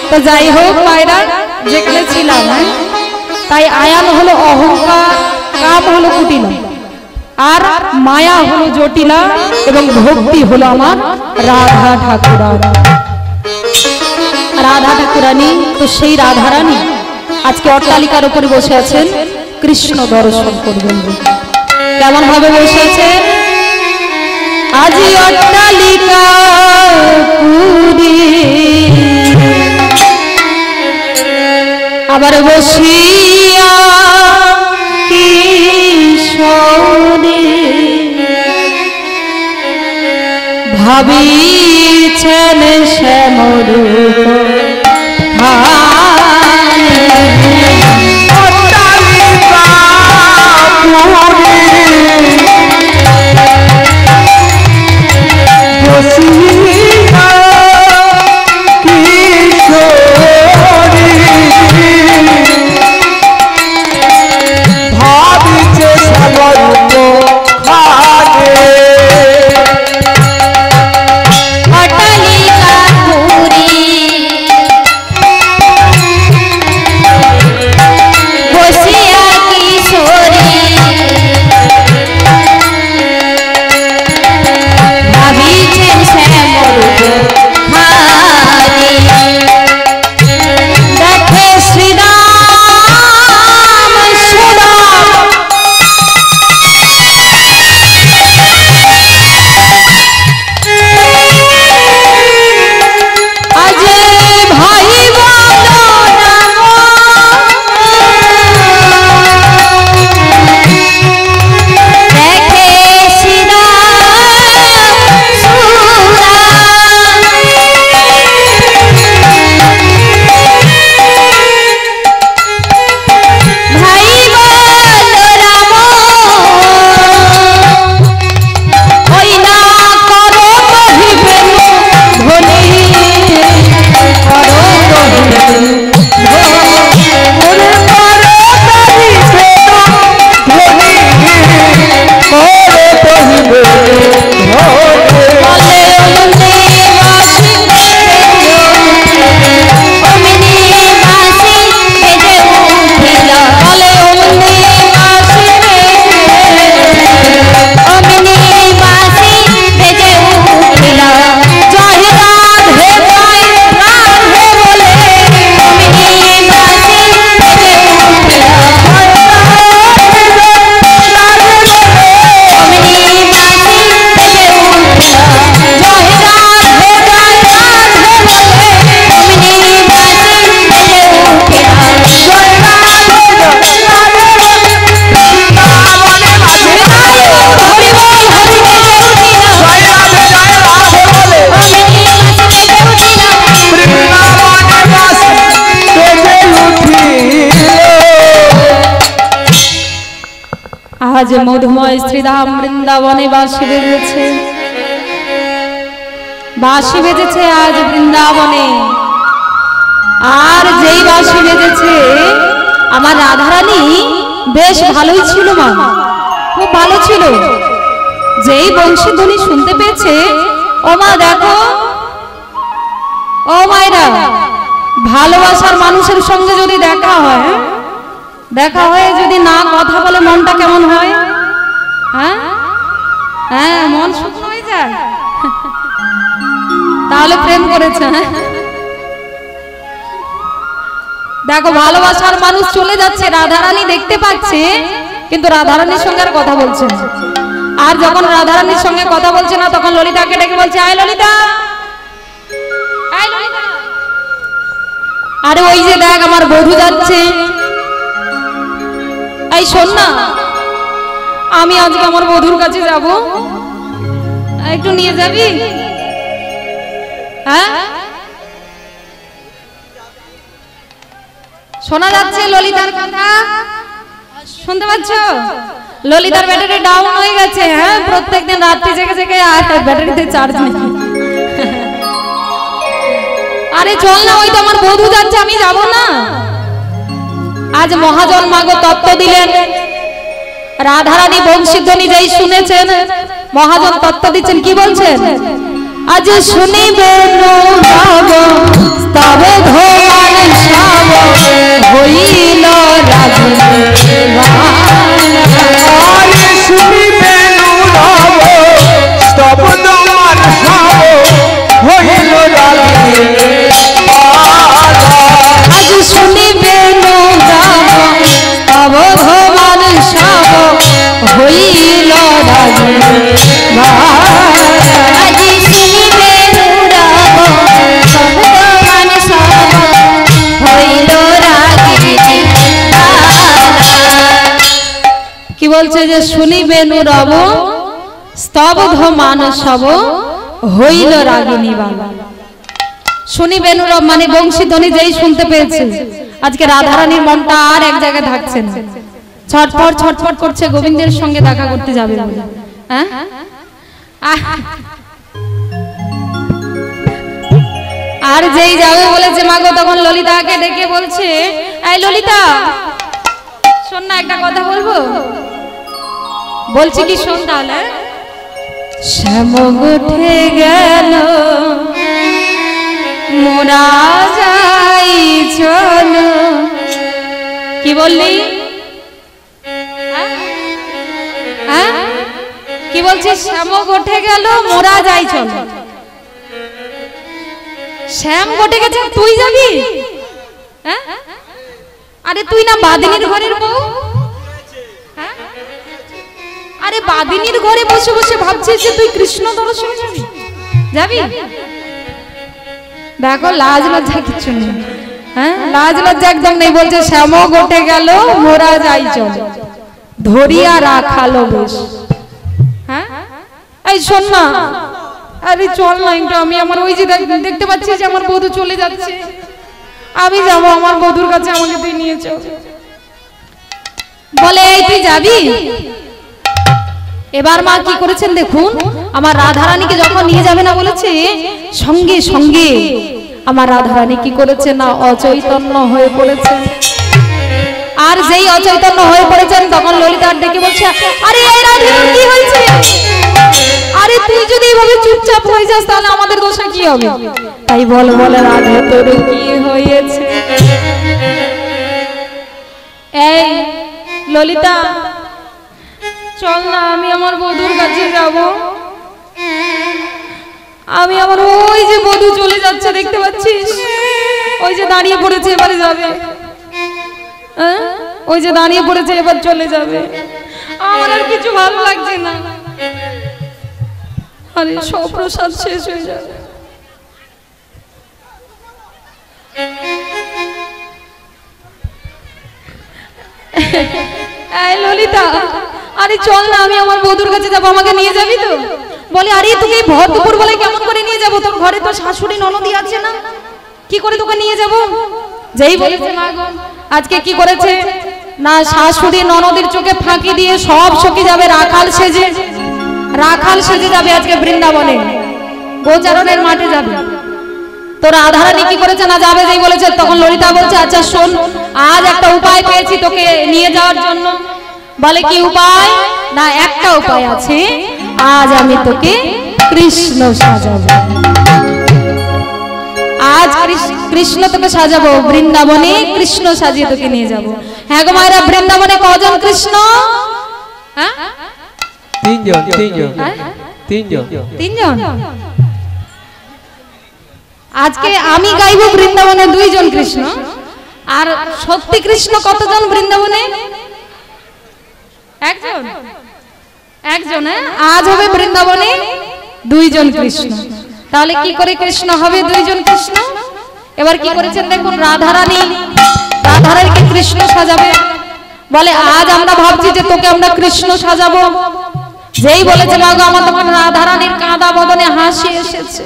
তো যাই হোক মায়েরা, যেখানে ছিলাম, তাই আয়ান হলো অহংকার, কাম হলো কুটিলা, আর মায়া হলো জটিলা, এবং ভক্তি হলো আমার রাধা ঠাকুরানী। রাধা ঠাকুরানী, তো সেই রাধারানী আজকে অট্টালিকার উপরে বসে আছেন, কৃষ্ণ দর্শন করবেন। কেমন ভাবে বসে আছেন? আজি অট্টালিকা পুরী আবার বসিয়া কিশোরী ভাবিছেন শ্যামরূপ আজ মধুময় শ্রীধাম বৃন্দাবনে বাসী রয়েছে। বাঁশি বেজেছে আজ বৃন্দাবনে। আর যেই বাঁশি বেজেছে আমার রাধারানী বেশ ভালোই ছিল মা, খুব ভালো ছিল। যেই বংশী ধ্বনি শুনতে পেয়েছে, ও মা দেখো, ও মায়েরা, ভালোবাসার মানুষের সঙ্গে যদি দেখা হয়, দেখা হয়ে যদি না কথা বলে মনটা কেমন হয়? হ্যাঁ হ্যাঁ, মন শুকনো হয়ে যায়। তাহলে প্রেম করেছে। দেখো, ভালোবাসার মানুষ চলে যাচ্ছে, রাধারানী দেখতে পাচ্ছে, কিন্তু রাধারানীর সঙ্গে আর কথা বলছে না। আর যখন রাধারানীর সঙ্গে কথা বলছে না, তখন ললিতাকে ডেকে বলছে, আয় ললিতা, আয় ললিতা। আরে ওই যে দেখ আমার বধূ যাচ্ছে, এই শোন না, আমি আজকে আমার বধূর কাছে যাব, একটু নিয়ে যাবি? হ্যাঁ, শোনা যাচ্ছে ললিতার কথা, শুনতে পাচ্ছ? ললিতার ব্যাটারি ডাউন হয়ে গেছে। হ্যাঁ, প্রত্যেকদিন রাত্রি জেগে জেগে আর ব্যাটারিতে চার্জ নেই। আরে চল না, ওই তো আমার বধূ যাচ্ছে, আমি যাব না? আজ মহাজন মাগো তত্ত্ব দিলেন, রাধারানী বংশীধ্বনি যেই শুনেছেন, মহাজন তত্ত্ব দিচ্ছেন, কি বলছেন? আজ শুনিবেন তবে ভগবান সব হইল রাধে, শুনিবেন তব তোমার সব হইল রাধে। আজ শুনিবেন তব ভগবান সব হইল রাধে। কি বলছে যে শুনিবেন রব স্তবধ মানসব হইল রাগিনী বাবা। শুনিবেন রব মানে বংশীধ্বনি যেই শুনতে পেয়েছে, আজকে রাধারানীর মনটা আর এক জায়গায় থাকছে না, ছটফট ছটফট করছে গোবিন্দের সঙ্গে দেখা করতে যাবে বলে। হ্যাঁ, আর যেই যাবে বলেছে মাগো, তখন ললিতাকে ডেকে বলছে, এই ললিতা শোন না, একটা কথা বলবো। বলছি কি, শোন তাহলে। শ্যাম উঠে গেল মোরা যাই চলো। কি বললি? হ্যাঁ, কি বলছিস? শ্যাম উঠে গেল মোরা যাই চলো। শ্যাম ঘটে গেছে, তুই যাবি? হ্যাঁ, আরে তুই না বাদিনীর ঘরের বউ? হ্যাঁ, আরে বাদিনীর ঘরে বসে বসে ভাবছিস যে তুই কৃষ্ণ দর্শন যাবি? যাবি? দেখো, লাজ লজ্জা কিছু নেই। হ্যাঁ, লাজ লজ্জা একদম নেই। বলছে শ্যাম ঘটে গেল মোরা যাই চল, ধরিয়া রাখালো বেশ। হ্যাঁ, এই শোন না, আরে চল না একটু, আমি আমার ওই যে দেখতে পাচ্ছি যে আমার বধূ চলে যাচ্ছে, আমি যাব আমার বধূর কাছে, আমাকে তুই নিয়ে চল। বলে এই তুই যাবি? এবার মা কি করেছেন দেখুন, আমার রাধারানীকে যখন নিয়ে যাবে না বলেছে, সঙ্গে সঙ্গে আমার রাধারানী কি করেছে না, অচৈতন্য হয়ে পড়েছেন। আর যেই অচৈতন্য হয়ে পড়েছেন, তখন ললিতার ডেকে বলছে, আরে এই রাধে কি হয়েছে? আরে তুই যদি এইভাবে চুপচাপ হয়ে যাস, তাহলে আমাদের দোষা কি হবে? তাই বল, বলে রাধে তোর কি হয়েছে? এই ললিতা চল না, আমি আমার বধূর কাছে যাব। আমি আমার ওই যে বধূ চলে যাচ্ছে, দেখতে পাচ্ছিস? ওই যে দাঁড়িয়ে পড়েছে, এবারে যাবে। ওই যে দাঁড়িয়ে পড়েছে, এবার চলে যাবে। আমার আর কিছু ভালো লাগছে না, আরে সব প্রসাদ শেষ হয়ে যাবে। এই ললিতা, আরে চল না, আমি আমার বধূর কাছে যাবো, আমাকে নিয়ে যাবি তো? বলে আরে তোকে ভর দুপুর বলে কেমন করে নিয়ে যাবো? তোর ঘরে তো শাশুড়ি ননদি আছে না, কি করে তোকে নিয়ে যাবো? যেই বলেছে মা গো, আজকে কি করেছে না, শাশুড়ি ননদির চোখে ফাঁকি দিয়ে সব সখী যাবে রাখাল সেজে, রাখাল সেজে যাবে আজকে বৃন্দাবনে। গোচারণের মাঠে যাবে। তো রাধারানী কি করেছে না যাবে যেই বলেছে, তখন ললিতা বলছে আচ্ছা শোন, আজ একটা উপায় পেয়েছি তোকে নিয়ে যাওয়ার জন্য। বলে কি উপায়? না একটা উপায় আছে, আজ আমি তোকে কৃষ্ণ সাজাবো। আজ কৃষ্ণ তোকে সাজাবো, বৃন্দাবনে কৃষ্ণ সাজিয়ে তোকে নিয়ে যাবো। হ্যাঁ গো মায়েরা, বৃন্দাবনে কজন কৃষ্ণ? হ্যাঁ তিনজন। আজকে আমি গাইবো বৃন্দাবনে 2 জন কৃষ্ণ, আর সত্যি কৃষ্ণ কতজন বৃন্দাবনে? একজন। আজ হবে বৃন্দাবনে 2 জন কৃষ্ণ। তাহলে কি করে কৃষ্ণ হবে 2 জন কৃষ্ণ? এবার কি করেছেন দেখুন, রাধারানীকে কৃষ্ণ সাজাবে। বলে আজ আমরা ভাবছি যে তোকে আমরা কৃষ্ণ সাজাবো। যেই বলেছে মা গো, আমার তখন রাধারানীর কাঁদা বদনে হাসি এসেছে।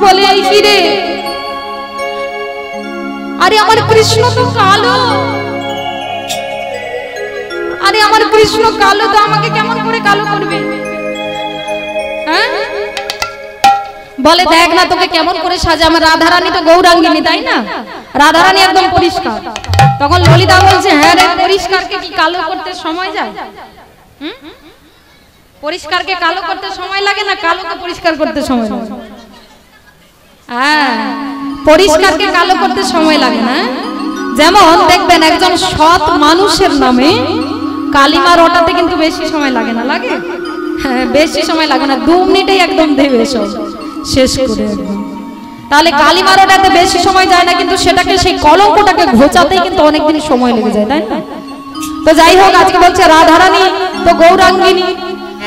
বলে এই কি রে, আরে আমার কৃষ্ণ তো কালো, আরে আমার কৃষ্ণ কালো, তো আমাকে কেমন করে কালো করবে? হ্যাঁ বলে দেখ না তোকে কেমন করে সাজা। আমার রাধারানী তো গৌরাঙ্গিনী, তাই না? রাধারানী একদম পরিষ্কার। তখন ললিতা বলছে হ্যাঁ রে, পরিষ্কারকে কি কালো করতে সময় যায়? পরিষ্কারকে কালো করতে সময় লাগে না, কালোকে পরিষ্কার করতে সময় লাগে? হ্যাঁ, পরিষ্কারকে কালো করতে সময় লাগে না। যেমন দেখবেন একজন সৎ মানুষের নামে কালিমা রটাতে কিন্তু বেশি সময় লাগে না, লাগে? হ্যাঁ, বেশি সময় লাগে না, 2 মিনিটেই একদম দেবে সব শেষ করে একদম। তাহলে কালিমা রটাতে বেশি সময় যায় না, কিন্তু সেটাকে সেই কলঙ্কটাকে ঘোচাতেই কিন্তু অনেকদিন সময় লেগে যায়, তাই না? তো যাই হোক, আজকে বলছে রাধারানী তো গৌরাঙ্গিনী,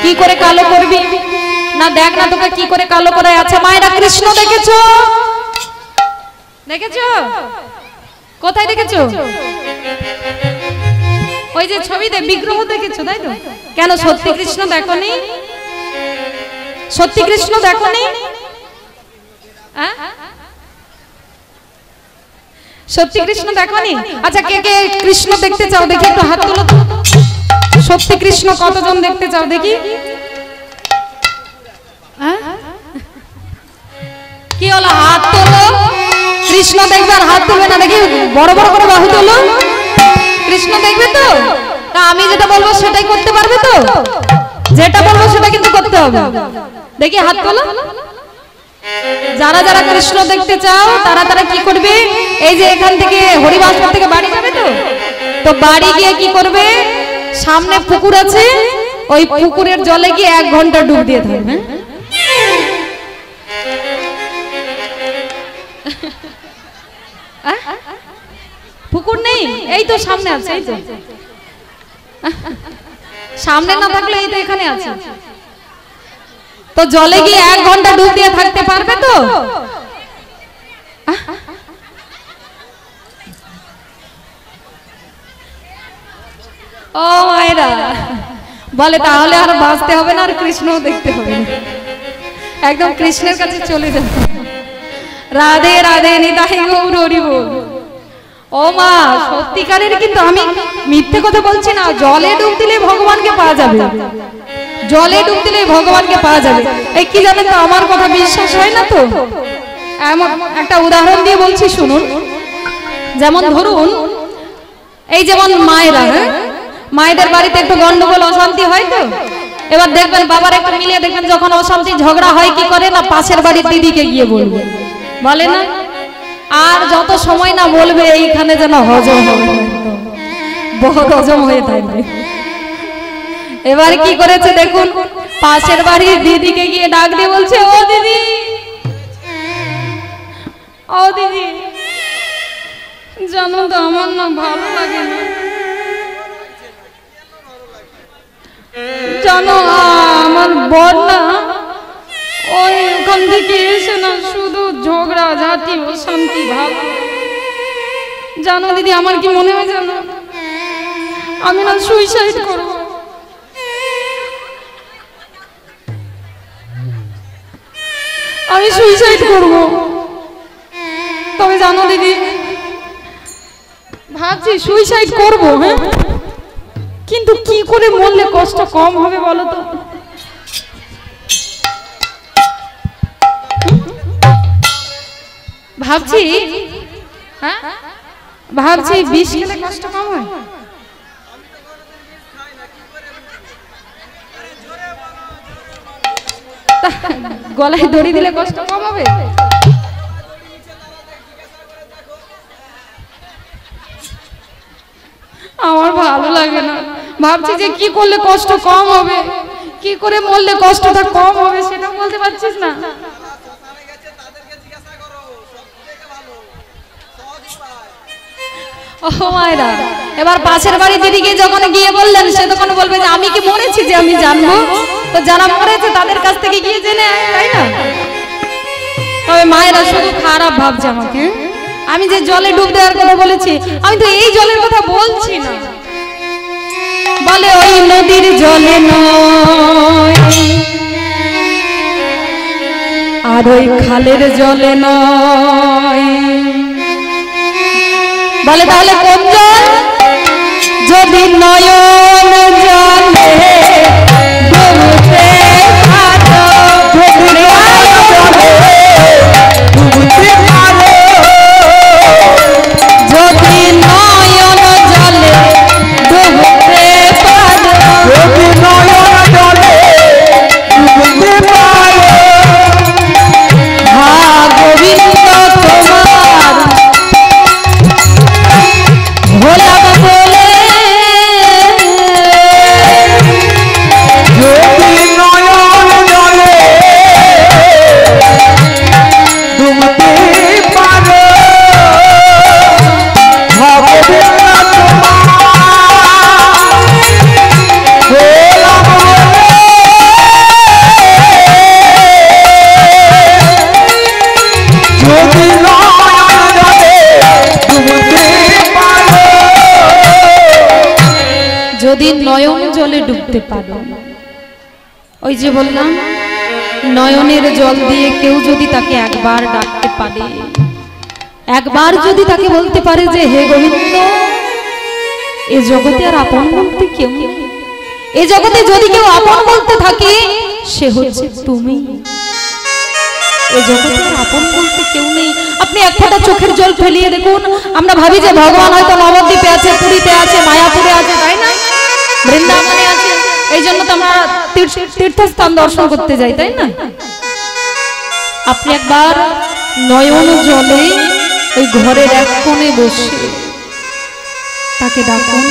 কি করে কালো করবি? না দেখ না তোকে কি করে কালো করায়। আচ্ছা মায়েরা, কৃষ্ণ দেখেছো? কোথায় দেখেছো? ওই যে ছবিতে বিগ্রহ দেখেছো, তাই তো? কেন সত্যি কৃষ্ণ দেখোনি? সত্যি কৃষ্ণ দেখোনি? সত্যি কৃষ্ণ দেখোনি? আচ্ছা কে কে কৃষ্ণ দেখতে চাও দেখি, একটু হাত তোলো। সত্যি কৃষ্ণ কতজন দেখতে চাও দেখি? কি হলো, হাত তোলো। কৃষ্ণ দেখবে আর হাত তুলবে না, দেখি বড় বড় করে বাহু তোলো। কৃষ্ণ দেখবে তো? তা আমি যেটা বলবো সেটাই করতে পারবে তো? যেটা বলবো সেটা কিন্তু করতে হবে। দেখি হাত তোলো। যারা যারা কৃষ্ণ দেখতে চাও তারা কি করবে, এই যে এখান থেকে হরিবাসপুর থেকে বাড়ি যাবে তো বাড়ি গিয়ে কি করবে, সামনে পুকুর আছে, ওই পুকুরের জলে গিয়ে 1 ঘন্টা ডুব দিয়ে থাকবে। পুকুর নেই? এই তো সামনে আছে, এই তো সামনে না থাকলে এই তো এখানে আছে। তো জলে গিয়ে 1 ঘন্টা ডুব দিয়ে থাকতে পারবে তো? ও মায়েরা, বলে তাহলে আর বাঁচতে হবে না, আর কৃষ্ণও দেখতে হবে না, একদম কৃষ্ণের কাছে চলে যাবে। রাধে রাধে নিতাই গৌর হরি বল। ও মা, সত্যিকারের কিন্তু আমি মিথ্যে কথা বলছি না। জলে ডুব দিলে ভগবানকে পাওয়া যাবে, জলে ডুব দিলে ভগবানকে পাওয়া যাবে। এই কি জানেন তো, আমার কথা বিশ্বাস হয় না তো এমন একটা উদাহরণ দিয়ে বলছি শুনুন। যেমন ধরুন, এই যেমন মায়েরা, মায়েদের বাড়িতে একটু গন্ডগোল অশান্তি হয় তো, এবার দেখবেন বাবার একটু মিলিয়ে দেখবেন যখন অশান্তি ঝগড়া হয় কি করে না, পাশের বাড়ির দিদিকে গিয়ে বলবে, বলে না? আর যত সময় না বলবে এইখানে যেন হজম হবে, বহুত হজম হয়ে থাকবে। এবার কি করেছে দেখুন, পাশের বাড়ির দিদিকে গিয়ে ডাক দিয়ে বলছে, ও দিদি, ও দিদি, জানো তো আমার না ভালো লাগে না, জানো আমার বর না ওই ওখান থেকে এসে না শুধু ঝগড়া ঝাঁটি অশান্তি ভাব। জানো দিদি আমার কি মনে হয় জানো, আমি না সুইসাইড করব। আমি সুইসাইড করব। তবে জানো দিদি, ভাবছি সুইসাইড করব, হ্যাঁ, কিন্তু কি করে মরলে কষ্ট কম হবে বলো তো? ভাবছি হ্যাঁ ভাবছি বিষ খেলে কষ্ট কম হয়। গলায় দড়ি দিলে কষ্ট কম হবে? আমার ভালো লাগে না, ভাবছি যে কি করলে কষ্ট কম হবে, কি করে মরলে কষ্টটা কম হবে সেটা বলতে পারছিস না। ও মায়েরা, এবার পাশের বাড়ি দিদিকে যখন গিয়ে বললেন সে তখন বলবে যে আমি কি মরেছি যে আমি জানবো? তো যারা মরেছে তাদের কাছ থেকে গিয়ে জেনে, তাই না? তবে মায়েরা শুধু খারাপ ভাবছে আমাকে। আমি যে জলে ডুব দেওয়ার কথা বলেছি, আমি তো এই জলের কথা বলছি না। বলে ওই নদীর জলে নয় আর ওই খালের জলে নয়। বলে তাহলে কোন জল? যদি নয়ন জলে ডুবতে পারো, যদি নয়ন জলে ডুবতে পারো, যদি নয়ন জলে ডুবতে পারো, হা গোবিন্দ তোমার ভোলা বলে, যদি নয়ন জলে ডুবতে পারো, হা গোবিন্দ যদি নয়ন জলে ডুবতে পারো। ওই যে বললাম, নয়নের জল দিয়ে কেউ যদি তাকে একবার ডাকতে পারে, একবার যদি তাকে বলতে পারে যে হে গোবিন্দ, এ জগতে আর আপন বলতে কেউ নেই, এ জগতে যদি কেউ আপন বলতে থাকে সে হচ্ছে তুমি, এ জগতে আর আপন বলতে কেউ নেই। আপনি এক ফোঁটা চোখের জল ফেলিয়ে দেখুন, আমরা ভাবি যে ভগবান হয়তো নবদ্বীপে আছে, পুরীতে আছে, মায়াপুরে আছে, তাই না, বৃন্দাবনে আছে, এই জন্য তো আমরা তীর্থস্থান দর্শন করতে যাই, তাই না? আপনি একবার নয়ন জলে ওই ঘরের এক কোণে বসে তাকে ডাকুন,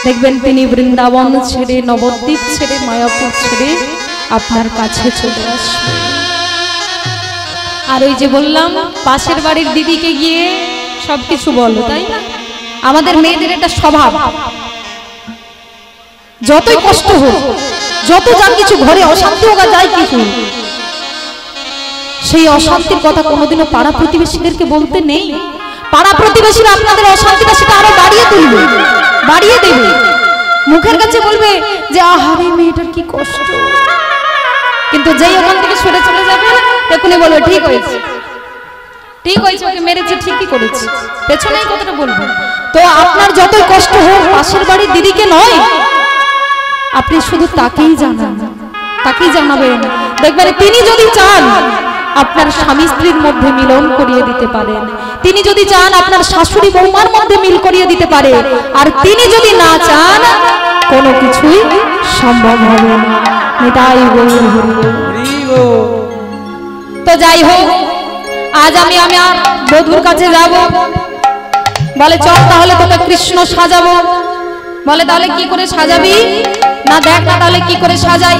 দেখবেন তিনি বৃন্দাবন ছেড়ে, নবদ্বীপ ছেড়ে, মায়াপুর ছেড়ে আপনার কাছে চলে আসবে। আর ওই যে বললাম, পাশের বাড়ির দিদিকে গিয়ে সবকিছু বলো, তাই না? আমাদের মেয়েদের একটা স্বভাব, যতই কষ্ট হোক, যত যা কিছু ঘরে অশান্তি হোক, যায় কিছু, সেই অশান্তির কথা কোনোদিনও পাড়া প্রতিবেশীদেরকে বলতে নেই। পাড়া প্রতিবেশীরা আপনাদের অশান্তিটা সেটা আরো বাড়িয়ে তুলবে, বাড়িয়ে দেবে, মুখের কাছে বলবে যে আহারে মেয়েটার কি কষ্ট, কিন্তু যেই ওখান থেকে সরে চলে যাবে তখনই বলবে ঠিক হয়েছে, ঠিক হয়েছে, ওকে মেরেছে, ঠিকই করেছে, পেছনেই কথাটা বলবো। তো আপনার যতই কষ্ট হোক, পাশের বাড়ির দিদিকে নয়, আপনি শুধু তাকেই জানান, তাকেই জানাবেন। দেখবেন তিনি যদি চান আপনার স্বামী স্ত্রীর মধ্যে মিলন করিয়ে দিতে পারেন, তিনি যদি চান আপনার শাশুড়ি বৌমার মধ্যে মিল করিয়ে দিতে পারে, আর তিনি যদি না চান কোনো কিছুই সম্ভব হবে না। নিতাই গৌর হরি বল। তো যাই হোক, আজ আমি আমার বধূর কাছে যাব। বলে চল তাহলে তোকে কৃষ্ণ সাজাবো। বলে তাহলে কি করে সাজাবি? না দেখ না তাহলে কি করে সাজাই।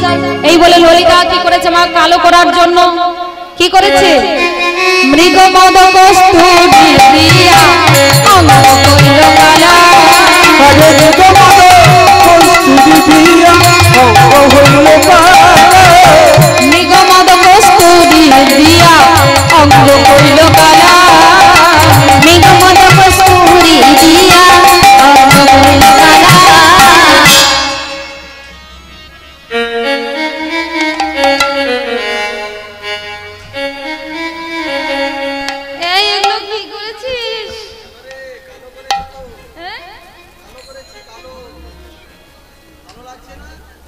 এই বলে ললিতা কি করেছে মা, কালো করার জন্য কি করেছে, মৃগ মদ কস্তুরী দিয়া অঙ্গ কইল কালা, মৃগ মদ কস্তুরী দিয়া অঙ্গ হইল কালা, মৃগ মদ কস্তুরী দিয়া অঙ্গ কইল কালা, মৃগ মদ কস্তুরী দিয়া অঙ্গ কইল কালা।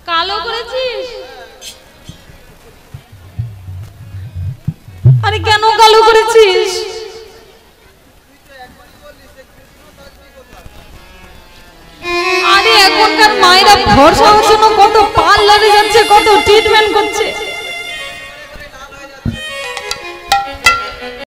কালো করেছিস? আরে কেন কালো করেছিস? এখনকার মায়েরা ভরসা হওয়ার জন্য কত পার্লারে যাচ্ছে, কত ট্রিটমেন্ট করছে।